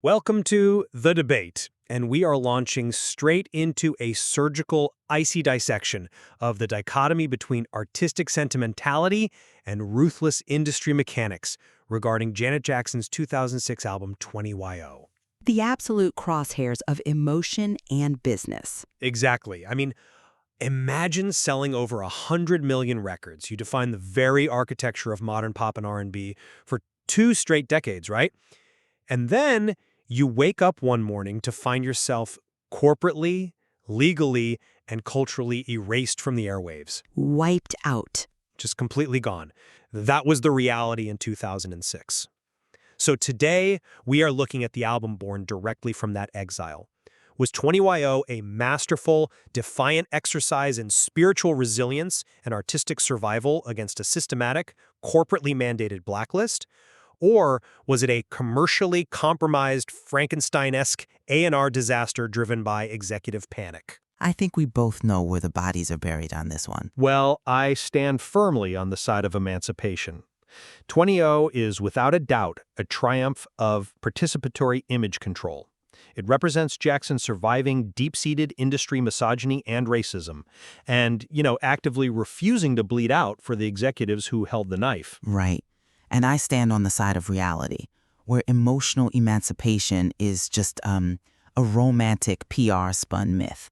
Welcome to The Debate, and we are launching straight into a surgical, icy dissection of the dichotomy between artistic sentimentality and ruthless industry mechanics regarding Janet Jackson's 2006 album 20YO. The absolute crosshairs of emotion and business. Exactly. Imagine selling over 100 million records. You define the very architecture of modern pop and R&B for 2 straight decades, right? And then you wake up one morning to find yourself corporately, legally, and culturally erased from the airwaves. Wiped out. Just completely gone. That was the reality in 2006. So today, we are looking at the album born directly from that exile. Was 20YO a masterful, defiant exercise in spiritual resilience and artistic survival against a systematic, corporately mandated blacklist? Or was it a commercially compromised, Frankenstein-esque A&R disaster driven by executive panic? I think we both know where the bodies are buried on this one. Well, I stand firmly on the side of emancipation. 20YO is without a doubt a triumph of participatory image control. It represents Jackson's surviving deep-seated industry misogyny and racism, and, actively refusing to bleed out for the executives who held the knife. Right. And I stand on the side of reality, where emotional emancipation is just a romantic PR-spun myth.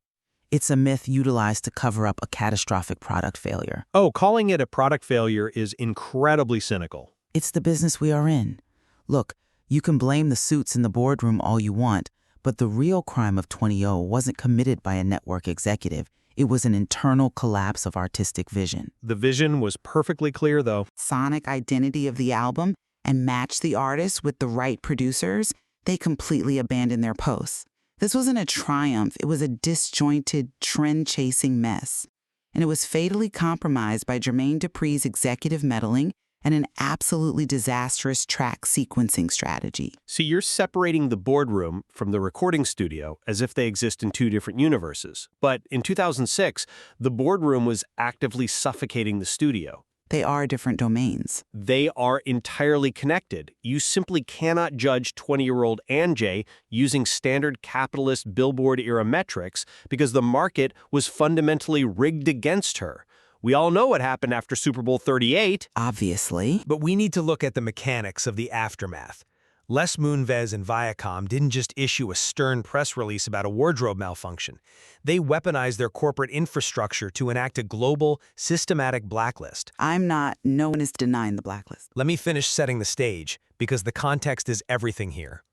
It's a myth utilized to cover up a catastrophic product failure. Oh, calling it a product failure is incredibly cynical. It's the business we are in. Look, you can blame the suits in the boardroom all you want, but the real crime of 20YO wasn't committed by a network executive. It was an internal collapse of artistic vision. The vision was perfectly clear, though. Sonic identity of the album and match the artists with the right producers, they completely abandoned their posts. This wasn't a triumph, it was a disjointed, trend-chasing mess. And it was fatally compromised by Jermaine Dupri's executive meddling and an absolutely disastrous track sequencing strategy. See, you're separating the boardroom from the recording studio as if they exist in 2 different universes. But in 2006, the boardroom was actively suffocating the studio. They are different domains. They are entirely connected. You simply cannot judge 20-year-old Anjay using standard capitalist Billboard-era metrics because the market was fundamentally rigged against her. We all know what happened after Super Bowl 38. Obviously. But we need to look at the mechanics of the aftermath. Les Moonves and Viacom didn't just issue a stern press release about a wardrobe malfunction. They weaponized their corporate infrastructure to enact a global, systematic blacklist. No one is denying the blacklist. Let me finish setting the stage, because the context is everything here.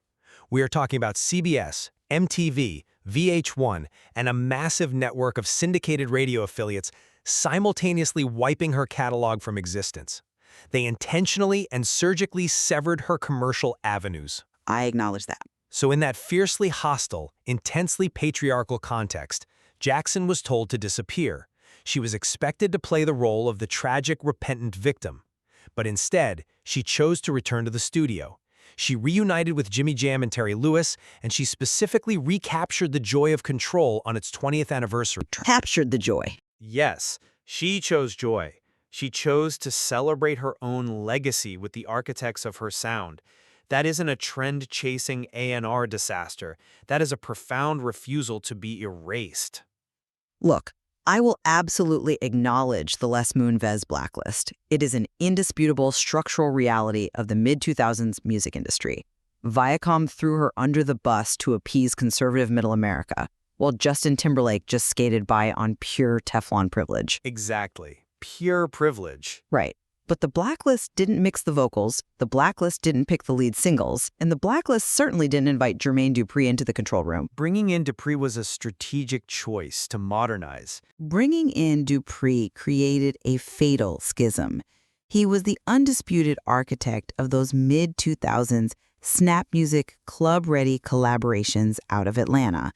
We are talking about CBS, MTV, VH1, and a massive network of syndicated radio affiliates simultaneously wiping her catalog from existence. They intentionally and surgically severed her commercial avenues. I acknowledge that. So in that fiercely hostile, intensely patriarchal context, Jackson was told to disappear. She was expected to play the role of the tragic, repentant victim. But instead, she chose to return to the studio. She reunited with Jimmy Jam and Terry Lewis, and she specifically recaptured the joy of control on its 20th anniversary. Captured the joy. Yes, she chose joy. She chose to celebrate her own legacy with the architects of her sound. That isn't a trend-chasing A&R disaster. That is a profound refusal to be erased. Look, I will absolutely acknowledge the Les Moonves blacklist. It is an indisputable structural reality of the mid-2000s music industry. Viacom threw her under the bus to appease conservative middle America, while Justin Timberlake just skated by on pure Teflon privilege. Exactly. Pure privilege. Right. But the blacklist didn't mix the vocals, the blacklist didn't pick the lead singles, and the blacklist certainly didn't invite Jermaine Dupri into the control room. Bringing in Dupri was a strategic choice to modernize. Bringing in Dupri created a fatal schism. He was the undisputed architect of those mid-2000s snap music, club-ready collaborations out of Atlanta.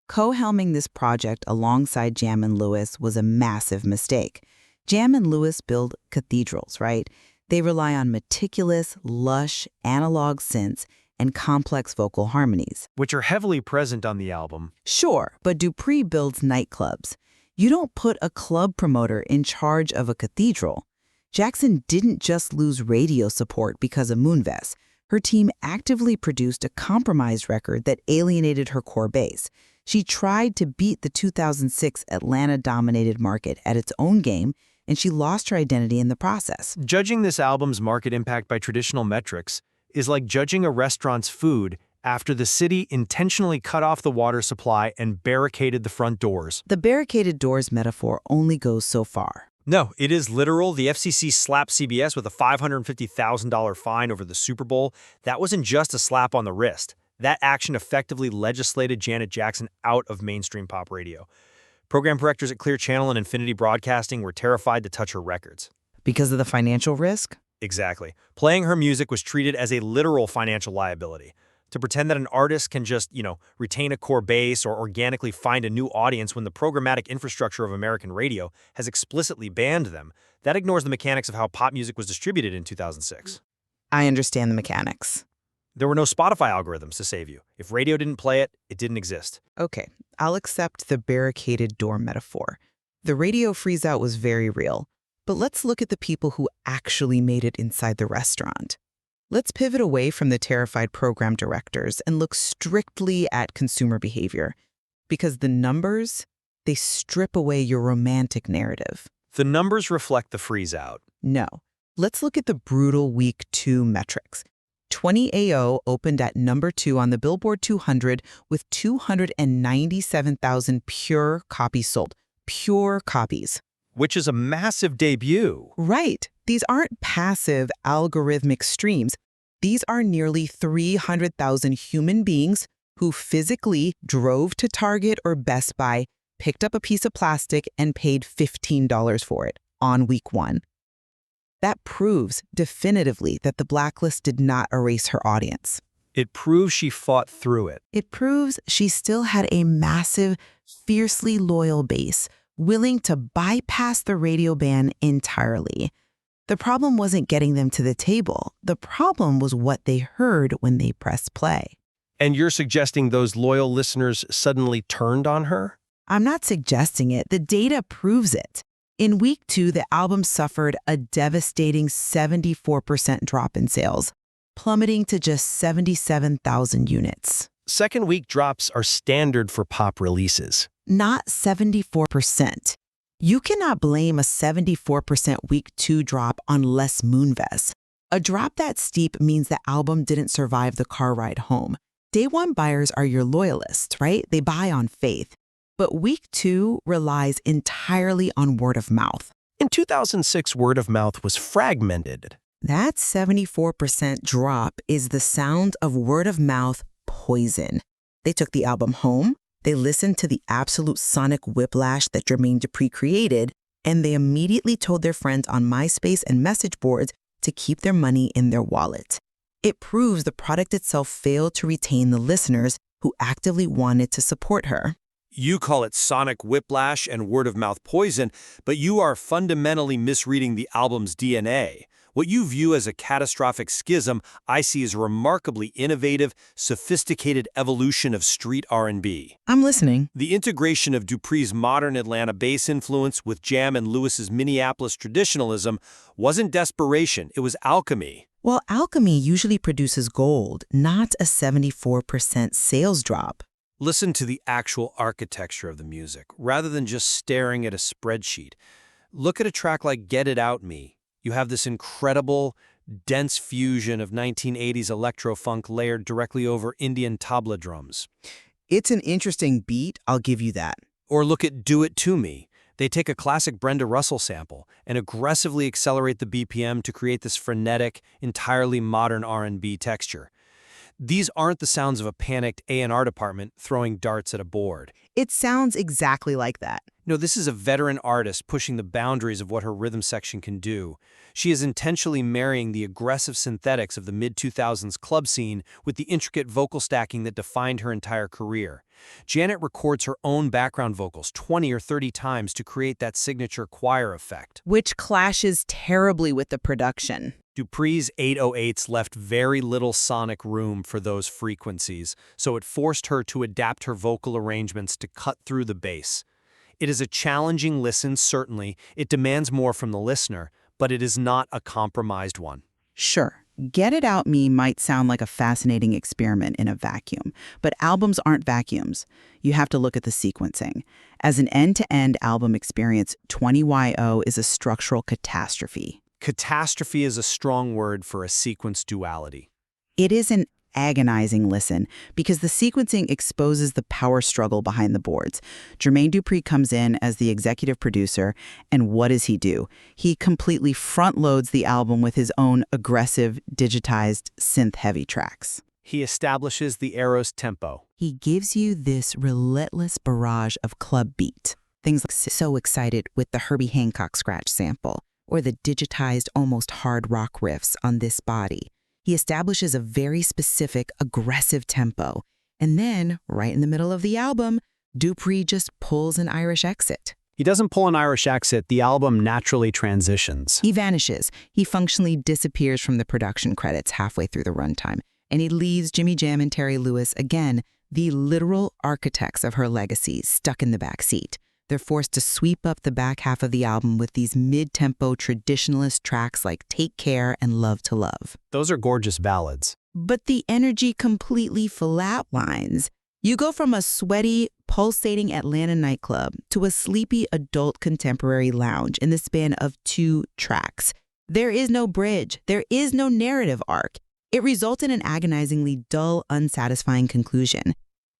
Co-helming this project alongside Jam and Lewis was a massive mistake. Jam and Lewis build cathedrals, right? They rely on meticulous, lush, analog synths and complex vocal harmonies. Which are heavily present on the album. Sure, but Dupri builds nightclubs. You don't put a club promoter in charge of a cathedral. Jackson didn't just lose radio support because of Moonves. her team actively produced a compromised record that alienated her core base. She tried to beat the 2006 Atlanta-dominated market at its own game, and she lost her identity in the process. Judging this album's market impact by traditional metrics is like judging a restaurant's food after the city intentionally cut off the water supply and barricaded the front doors. The barricaded doors metaphor only goes so far. No, it is literal. The FCC slapped CBS with a $550,000 fine over the Super Bowl. That wasn't just a slap on the wrist. That action effectively legislated Janet Jackson out of mainstream pop radio. Program directors at Clear Channel and Infinity Broadcasting were terrified to touch her records. Because of the financial risk? Exactly. Playing her music was treated as a literal financial liability. To pretend that an artist can just, retain a core base or organically find a new audience when the programmatic infrastructure of American radio has explicitly banned them, that ignores the mechanics of how pop music was distributed in 2006. I understand the mechanics. There were no Spotify algorithms to save you. If radio didn't play it, it didn't exist. Okay, I'll accept the barricaded door metaphor. The radio freeze-out was very real. But let's look at the people who actually made it inside the restaurant. Let's pivot away from the terrified program directors and look strictly at consumer behavior. Because the numbers, they strip away your romantic narrative. The numbers reflect the freeze-out. No. Let's look at the brutal Week 2 metrics. 20AO opened at number 2 on the Billboard 200 with 297,000 pure copies sold. Pure copies. Which is a massive debut. Right. These aren't passive algorithmic streams. These are nearly 300,000 human beings who physically drove to Target or Best Buy, picked up a piece of plastic, and paid $15 for it on week 1. That proves definitively that the blacklist did not erase her audience. It proves she fought through it. It proves she still had a massive, fiercely loyal base, willing to bypass the radio ban entirely. The problem wasn't getting them to the table. The problem was what they heard when they pressed play. And you're suggesting those loyal listeners suddenly turned on her? I'm not suggesting it. The data proves it. In week 2, the album suffered a devastating 74% drop in sales, plummeting to just 77,000 units. Second week drops are standard for pop releases. Not 74%. You cannot blame a 74% week 2 drop on Les Moonves. A drop that steep means the album didn't survive the car ride home. Day 1 buyers are your loyalists, right? They buy on faith. But week 2 relies entirely on word of mouth. In 2006, word of mouth was fragmented. That 74% drop is the sound of word of mouth poison. They took the album home, they listened to the absolute sonic whiplash that Jermaine Dupri created, and they immediately told their friends on MySpace and message boards to keep their money in their wallet. It proves the product itself failed to retain the listeners who actively wanted to support her. You call it sonic whiplash and word-of-mouth poison, but you are fundamentally misreading the album's DNA. What you view as a catastrophic schism, I see as a remarkably innovative, sophisticated evolution of street R&B. I'm listening. The integration of Dupri's modern Atlanta bass influence with Jam and Lewis's Minneapolis traditionalism wasn't desperation, it was alchemy. Well, alchemy usually produces gold, not a 74% sales drop. Listen to the actual architecture of the music, rather than just staring at a spreadsheet. Look at a track like Get It Out Me. You have this incredible, dense fusion of 1980s electro-funk layered directly over Indian tabla drums. It's an interesting beat, I'll give you that. Or look at Do It To Me. They take a classic Brenda Russell sample and aggressively accelerate the BPM to create this frenetic, entirely modern R&B texture. These aren't the sounds of a panicked A&R department throwing darts at a board. It sounds exactly like that. No, this is a veteran artist pushing the boundaries of what her rhythm section can do. She is intentionally marrying the aggressive synthetics of the mid-2000s club scene with the intricate vocal stacking that defined her entire career. Janet records her own background vocals 20 or 30 times to create that signature choir effect. Which clashes terribly with the production. Dupri's 808s left very little sonic room for those frequencies, so it forced her to adapt her vocal arrangements to cut through the bass. It is a challenging listen, certainly. It demands more from the listener, but it is not a compromised one. Sure, Get It Out Me might sound like a fascinating experiment in a vacuum, but albums aren't vacuums. You have to look at the sequencing. As an end-to-end album experience, 20YO is a structural catastrophe. Catastrophe is a strong word for a sequence duality. It is an agonizing listen because the sequencing exposes the power struggle behind the boards. Jermaine Dupri comes in as the executive producer, and what does he do? He completely front-loads the album with his own aggressive, digitized, synth-heavy tracks. He establishes the era's tempo. He gives you this relentless barrage of club beat. Things like So Excited with the Herbie Hancock scratch sample, or the digitized, almost hard rock riffs on This Body. He establishes a very specific, aggressive tempo. And then, right in the middle of the album, Dupri just pulls an Irish exit. He doesn't pull an Irish exit, the album naturally transitions. He vanishes. He functionally disappears from the production credits halfway through the runtime. And he leaves Jimmy Jam and Terry Lewis, again, the literal architects of her legacy, stuck in the back seat. They're forced to sweep up the back half of the album with these mid-tempo traditionalist tracks like Take Care and Love to Love. Those are gorgeous ballads. But the energy completely flatlines. You go from a sweaty, pulsating Atlanta nightclub to a sleepy adult contemporary lounge in the span of 2 tracks. There is no bridge. There is no narrative arc. It results in an agonizingly dull, unsatisfying conclusion.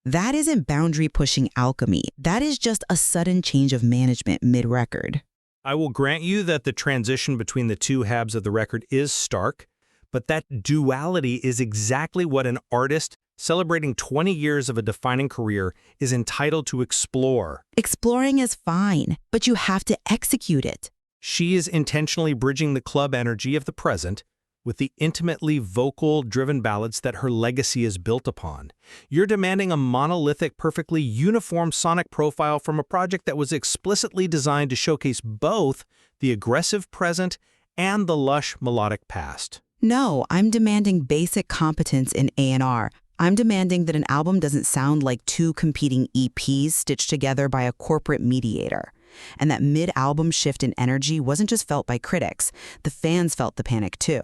That isn't boundary-pushing alchemy. That is just a sudden change of management mid-record. I will grant you that the transition between the 2 halves of the record is stark, but that duality is exactly what an artist celebrating 20 years of a defining career is entitled to explore. Exploring is fine, but you have to execute it. She is intentionally bridging the club energy of the present with the intimately vocal-driven ballads that her legacy is built upon. You're demanding a monolithic, perfectly uniform sonic profile from a project that was explicitly designed to showcase both the aggressive present and the lush melodic past. No, I'm demanding basic competence in A&R. I'm demanding that an album doesn't sound like 2 competing EPs stitched together by a corporate mediator. And that mid-album shift in energy wasn't just felt by critics. The fans felt the panic too.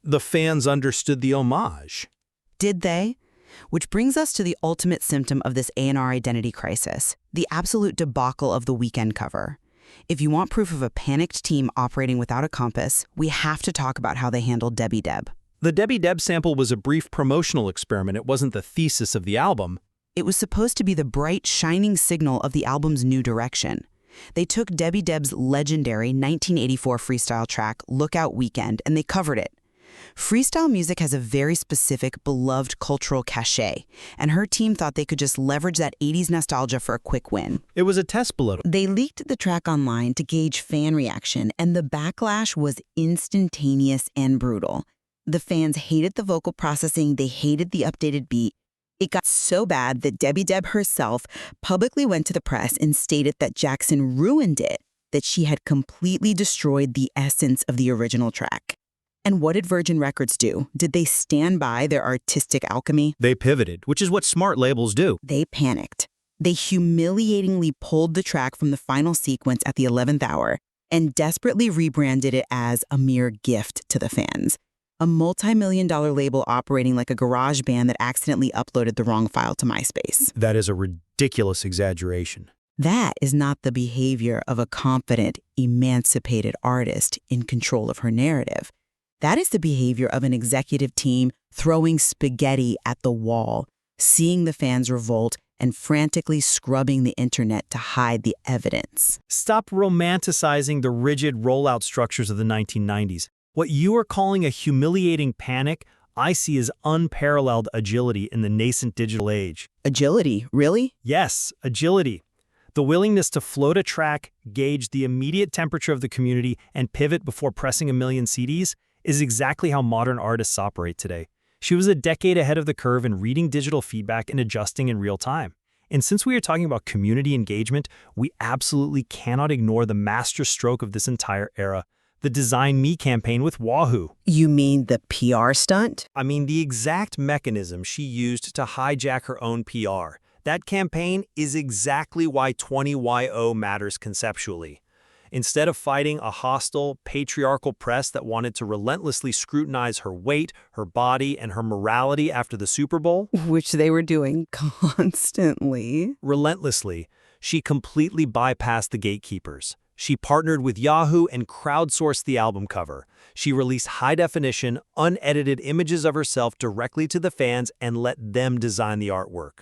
The fans understood the homage. Did they? Which brings us to the ultimate symptom of this A&R identity crisis, the absolute debacle of the Weeknd cover. If you want proof of a panicked team operating without a compass, we have to talk about how they handled Debbie Deb. The Debbie Deb sample was a brief promotional experiment. It wasn't the thesis of the album. It was supposed to be the bright, shining signal of the album's new direction. They took Debbie Deb's legendary 1984 freestyle track, Lookout Weekend, and they covered it. Freestyle music has a very specific, beloved cultural cachet, and her team thought they could just leverage that 80s nostalgia for a quick win. It was a test balloon. They leaked the track online to gauge fan reaction, and the backlash was instantaneous and brutal. The fans hated the vocal processing, they hated the updated beat. It got so bad that Debbie Deb herself publicly went to the press and stated that Jackson ruined it, that she had completely destroyed the essence of the original track. And what did Virgin Records do? Did they stand by their artistic alchemy? They pivoted, which is what smart labels do. They panicked. They humiliatingly pulled the track from the final sequence at the 11th hour and desperately rebranded it as a mere gift to the fans. A multi-million-dollar label operating like a garage band that accidentally uploaded the wrong file to MySpace. That is a ridiculous exaggeration. That is not the behavior of a confident, emancipated artist in control of her narrative. That is the behavior of an executive team throwing spaghetti at the wall, seeing the fans revolt, and frantically scrubbing the internet to hide the evidence. Stop romanticizing the rigid rollout structures of the 1990s. What you are calling a humiliating panic, I see as unparalleled agility in the nascent digital age. Agility, really? Yes, agility. The willingness to float a track, gauge the immediate temperature of the community, and pivot before pressing a million CDs is exactly how modern artists operate today. She was a decade ahead of the curve in reading digital feedback and adjusting in real time. And since we are talking about community engagement, we absolutely cannot ignore the masterstroke of this entire era, the Design Me campaign with Yahoo. You mean the PR stunt? I mean the exact mechanism she used to hijack her own PR. That campaign is exactly why 20YO matters conceptually. Instead of fighting a hostile, patriarchal press that wanted to relentlessly scrutinize her weight, her body, and her morality after the Super Bowl, Which they were doing constantly. relentlessly, she completely bypassed the gatekeepers. She partnered with Yahoo and crowdsourced the album cover. She released high-definition, unedited images of herself directly to the fans and let them design the artwork.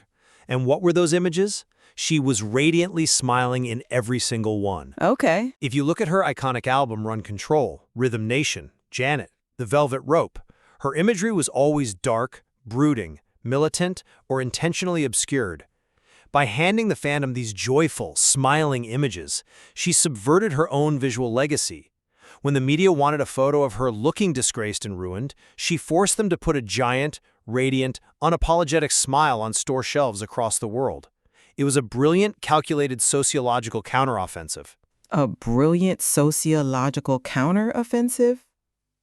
And what were those images? She was radiantly smiling in every single one. Okay. If you look at her iconic album Run Control, Rhythm Nation, Janet, The Velvet Rope, her imagery was always dark, brooding, militant, or intentionally obscured. By handing the fandom these joyful, smiling images, she subverted her own visual legacy. When the media wanted a photo of her looking disgraced and ruined, she forced them to put a giant, radiant, unapologetic smile on store shelves across the world. It was a brilliant, calculated sociological counteroffensive. A brilliant sociological counteroffensive?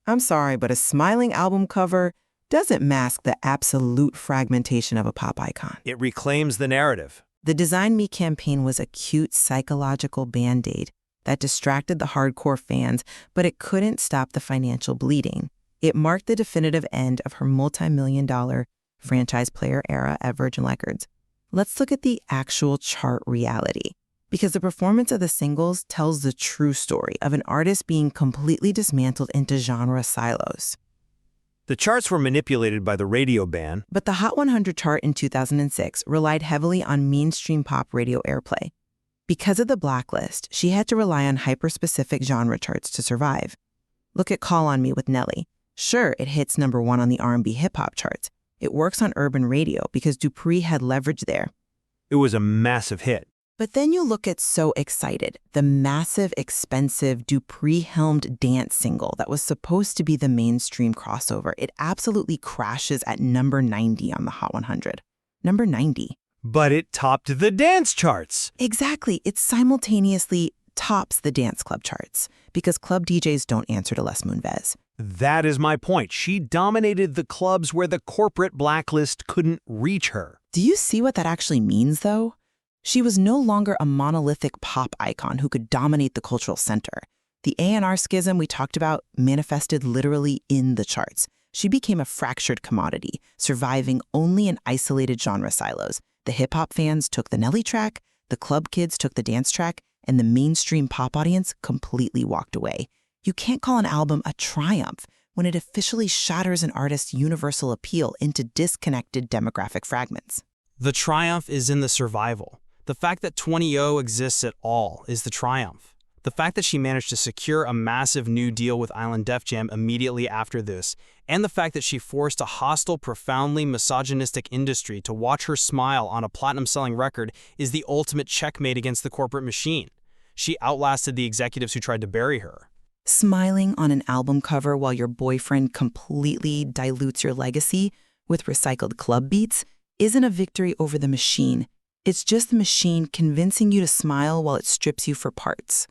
I'm sorry, but a smiling album cover doesn't mask the absolute fragmentation of a pop icon. It reclaims the narrative. The Design Me campaign was a cute psychological band-aid that distracted the hardcore fans, but it couldn't stop the financial bleeding. It marked the definitive end of her multi-million-dollar franchise player era at Virgin Records. Let's look at the actual chart reality, because the performance of the singles tells the true story of an artist being completely dismantled into genre silos. The charts were manipulated by the radio ban. But the Hot 100 chart in 2006 relied heavily on mainstream pop radio airplay. Because of the blacklist, she had to rely on hyper-specific genre charts to survive. Look at Call on Me with Nelly. Sure, it hits #1 on the R&B hip-hop charts. It works on urban radio because Dupri had leverage there. It was a massive hit. But then you look at So Excited, the massive, expensive Dupri-helmed dance single that was supposed to be the mainstream crossover. It absolutely crashes at number 90 on the Hot 100. Number 90. But it topped the dance charts. Exactly. It simultaneously tops the dance club charts because club DJs don't answer to Les Moonves. That is my point. She dominated the clubs where the corporate blacklist couldn't reach her. Do you see what that actually means, though? She was no longer a monolithic pop icon who could dominate the cultural center. The A&R schism we talked about manifested literally in the charts. She became a fractured commodity, surviving only in isolated genre silos. The hip-hop fans took the Nelly track, the club kids took the dance track, and the mainstream pop audience completely walked away. You can't call an album a triumph when it officially shatters an artist's universal appeal into disconnected demographic fragments. The triumph is in the survival. The fact that 20O exists at all is the triumph. The fact that she managed to secure a massive new deal with Island Def Jam immediately after this, and the fact that she forced a hostile, profoundly misogynistic industry to watch her smile on a platinum-selling record is the ultimate checkmate against the corporate machine. She outlasted the executives who tried to bury her. Smiling on an album cover while your boyfriend completely dilutes your legacy with recycled club beats isn't a victory over the machine. It's just the machine convincing you to smile while it strips you for parts.